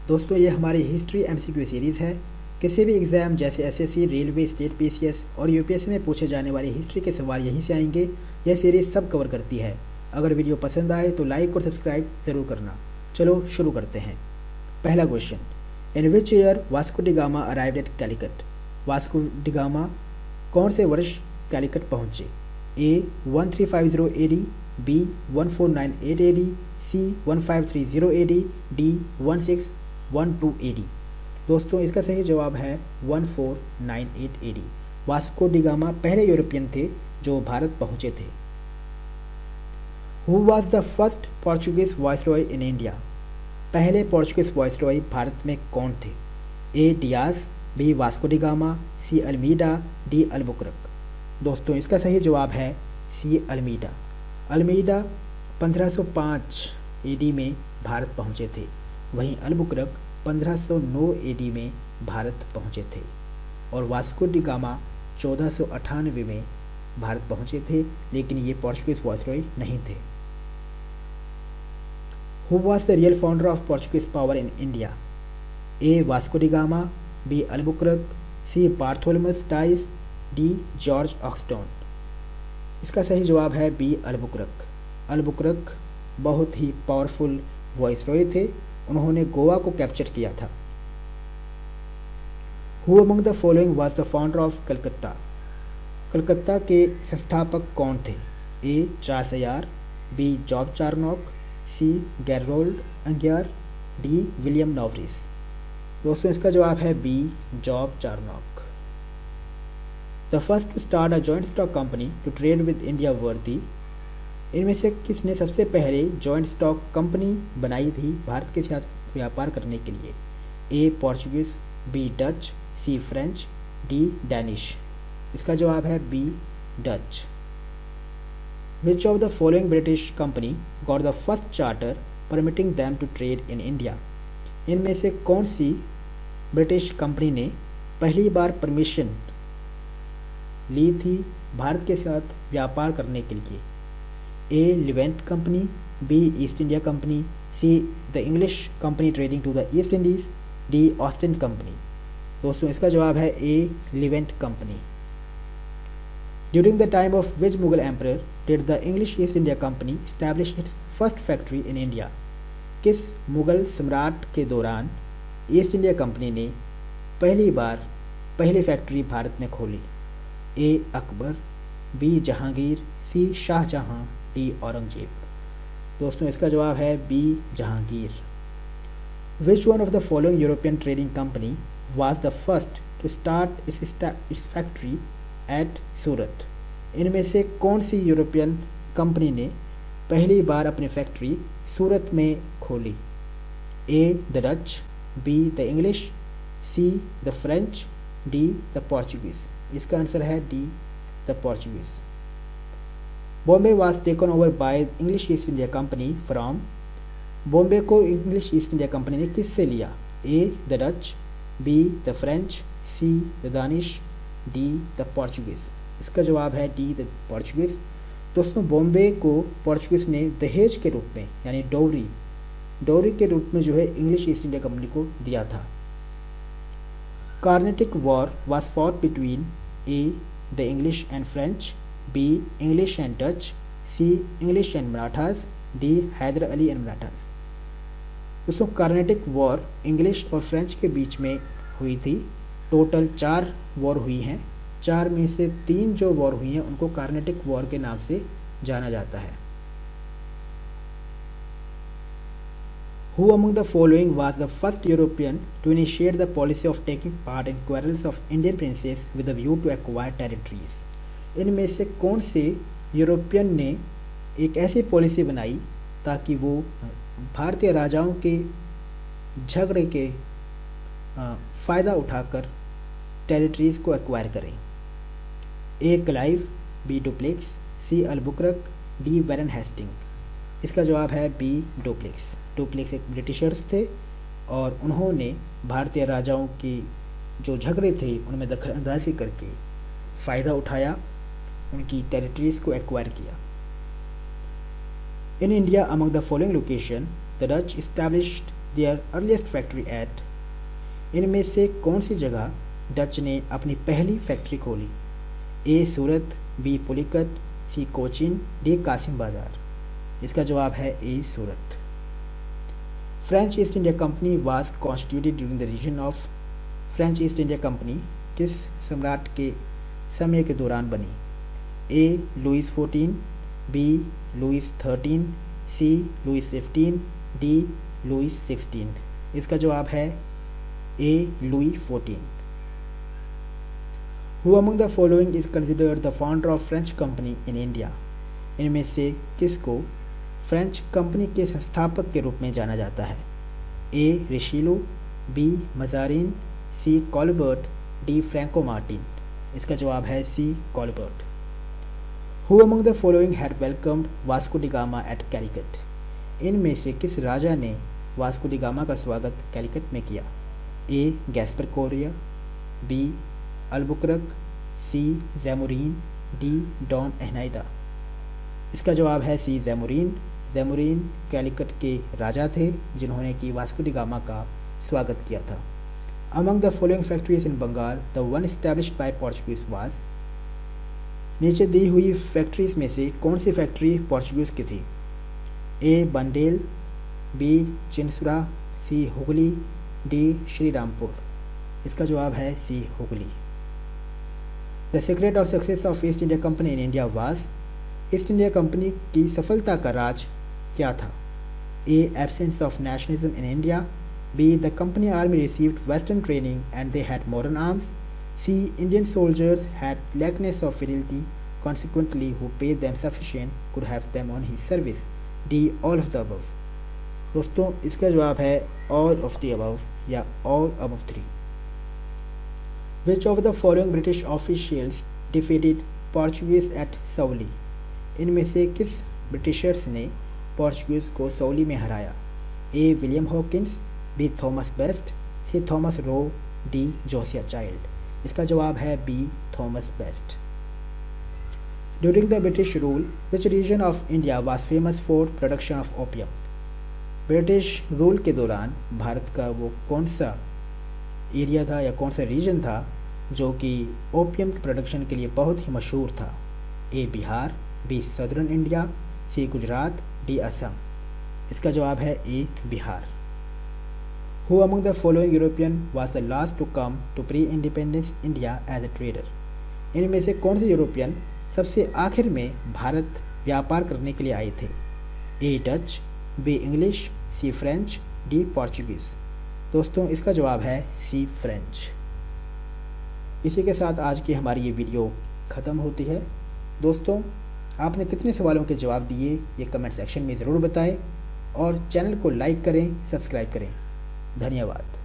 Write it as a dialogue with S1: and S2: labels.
S1: दोस्तों ये हमारी हिस्ट्री एमसीक्यू सीरीज़ है। किसी भी एग्ज़ाम जैसे एसएससी, रेलवे, स्टेट पीसीएस और यूपीएससी में पूछे जाने वाले हिस्ट्री के सवाल यहीं से आएंगे। यह सीरीज़ सब कवर करती है। अगर वीडियो पसंद आए तो लाइक और सब्सक्राइब ज़रूर करना। चलो शुरू करते हैं। पहला question, in which year Vasco da gamma arrived at Calicut. Vasco da gamma कौन से वर्ष कैलिकट पहुँचे? ए 1350 AD, बी 1498 AD, सी 1530 AD, डी 1612 AD। दोस्तों इसका सही जवाब है 1498 AD। वास्को डी गामा पहले यूरोपियन थे जो भारत पहुंचे थे। Who was the first Portuguese viceroy in India. पहले पोर्चुगीज वाइसरॉय भारत में कौन थे? ए Diaz, B Vasco da gamma, सी अल्मीडा, डी अल्बुकर्क। दोस्तों इसका सही जवाब है सी अल्मीडा। अल्मीडा 1505 AD में भारत पहुंचे थे, वहीं अल्बुकर्क 1509 AD में भारत पहुंचे थे और वास्को डी गामा 1498 में भारत पहुंचे थे, लेकिन ये पोर्चुगीज वाइसरॉय नहीं थे। Who was the real founder of Portuguese power in India? A Vasco da Gama, B Albuquerque, C Bartholomew Dias, D George Oxton. इसका सही जवाब है बी अल्बुकर्क। अल्बुकर्क बहुत ही पावरफुल वाइसरॉय थे, उन्होंने गोवा को कैप्चर किया था। Who among the following was the founder of Calcutta. Calcutta के संस्थापक कौन थे? A Charles Eyre, B Job Charnock, C Gerald Aungier, D William Norris. दोस्तों इसका जवाब है B Job Charnock. The first to start a joint stock company to trade with India were they. इनमें से किसने सबसे पहले जॉइंट स्टॉक कंपनी बनाई थी भारत के साथ व्यापार करने के लिए? A Portuguese, B Dutch, C French, D Danish. इसका जवाब है B Dutch. Which of the following British company got the first charter permitting them to trade in India. इनमें से कौन सी ब्रिटिश कंपनी ने पहली बार परमिशन ली थी भारत के साथ व्यापार करने के लिए? A Levant company, B East India company, C the English company trading to the East Indies, D Ostend company. दोस्तों इसका जवाब है A Levant company. During the time of which Mughal emperor did the English East India company establish its first factory in India. किस मुगल सम्राट के दौरान east India company ने पहली फैक्ट्री भारत में खोली? A Akbar, B Jahangir, C Shahjahan, D Aurangzeb. दोस्तों इसका जवाब है B Jahangir. Which one of the following European trading company was the first to start its factory at Surat. इनमें से कौन सी यूरोपियन कंपनी ने पहली बार अपनी फैक्ट्री सूरत में खोली? A the Dutch, B the English, C the French, D the Portuguese. इसका answer है D the Portuguese. Bombay was taken over by English East India company from. Bombay को इंग्लिश ईस्ट इंडिया कंपनी ने किससे लिया? A the Dutch, B the French, C the Danish, D the Portuguese. इसका जवाब है D the Portuguese. दोस्तों बॉम्बे को Portuguese ने दहेज के रूप में यानी डोरी के रूप में जो है इंग्लिश ईस्ट इंडिया कंपनी को दिया था। Carnatic war was fought between A the English and French, B English and Dutch, C English and Marathas, D Haidar Ali and Marathas. दोस्तों कार्नेटिक वॉर इंग्लिश और फ्रेंच के बीच में हुई थी। टोटल 4 वॉर हुई हैं। 4 में से 3 जो वॉर हुई हैं उनको कार्नेटिक वॉर के नाम से जाना जाता है। Who among the following was the first European to initiate the policy of taking part in quarrels of Indian princes with a view to acquire territories? इनमें से कौन से यूरोपियन ने एक ऐसी पॉलिसी बनाई ताकि वो भारतीय राजाओं के झगड़े के फ़ायदा उठाकर टेरिटरीज़ को एक्वायर करें? ए क्लाइव, बी डुप्लेक्स, सी अल्बुकर्क, डी वैरन हेस्टिंग। इसका जवाब है बी डुप्लेक्स। डुप्लेक्स एक ब्रिटिशर्स थे और उन्होंने भारतीय राजाओं की जो झगड़े थे उनमें दखलअंदाजी करके फ़ायदा उठाया, उनकी टेरिटरीज़ को एक्वायर किया। In India, among the following locations, the Dutch established their earliest factory at? इनमें से कौन सी जगह डच ने अपनी पहली फैक्ट्री खोली? A Surat, B Pulicat, C Cochin, D Kasim Bazar. इसका जवाब है A Surat. French east India company was constituted during the reign of? फ्रेंच ईस्ट इंडिया कंपनी किस सम्राट के समय के दौरान बनी? A Louis 14, B Louis 13, C Louis 15, D Louis 16। इसका जवाब है A Louis 14। Who among the following is considered the founder of French company in India? इनमें से किसको फ्रेंच कंपनी के संस्थापक के रूप में जाना जाता है? ए रिशीलो, बी मजारिन, सी कॉलबर्ट, डी फ्रैंको मार्टिन। इसका जवाब है सी Colbert. Who among the following had welcomed Vasco da Gama at Calicut? इनमें से किस राजा ने वास्को डी गामा का स्वागत कैलिकट में किया? ए गैस्पर कोरिया, बी अल्बुकरक, सी जैमुरीन, डी डॉन एहनाइदा। इसका जवाब है सी जैमुरीन। जैमुरीन कैलिकट के राजा थे जिन्होंने कि वास्को डी गामा का स्वागत किया था। Among the following factories in Bengal the one established by Portuguese was? नीचे दी हुई फैक्ट्रीज में से कौन सी फैक्ट्री पोर्चुगीज की थी? A Bandel, B Chinsura, C Hooghly, D Srirampur. इसका जवाब है C Hooghly. The secret of success of East India company in India was? East India company की सफलता का राज क्या था? A absence of nationalism in India, B the company army received western training and they had modern arms, C Indian soldiers had lackness of fidelity, consequently who paid them sufficient could have them on his service, D all of the above. दोस्तों इसका जवाब है all of the above या all above 3। Which of the following British officials defeated Portuguese at Sauli? इनमें से किस Britishers ने Portuguese को सौली में हराया? A William Hawkins, B Thomas Best, C Thomas Roe, D Josiah Child. इसका जवाब है B Thomas Best. During the British rule, which region of India was famous for production of opium? British rule के दौरान भारत का वो कौन सा area था या कौन सा रीजन था जो कि ओपियम के प्रोडक्शन के लिए बहुत ही मशहूर था? ए बिहार, बी सदर्न इंडिया, सी गुजरात, डी असम। इसका जवाब है ए Bihar. Who among the following European was the last to come to pre-independence India as a trader? इनमें से कौन से यूरोपियन सबसे आखिर में भारत व्यापार करने के लिए आए थे? ए डच, बी इंग्लिश, सी फ्रेंच, डी पोर्चुगीज। दोस्तों इसका जवाब है सी फ्रेंच। इसी के साथ आज की हमारी ये वीडियो ख़त्म होती है। दोस्तों आपने कितने सवालों के जवाब दिए ये कमेंट सेक्शन में ज़रूर बताएं और चैनल को लाइक करें, सब्सक्राइब करें। धन्यवाद।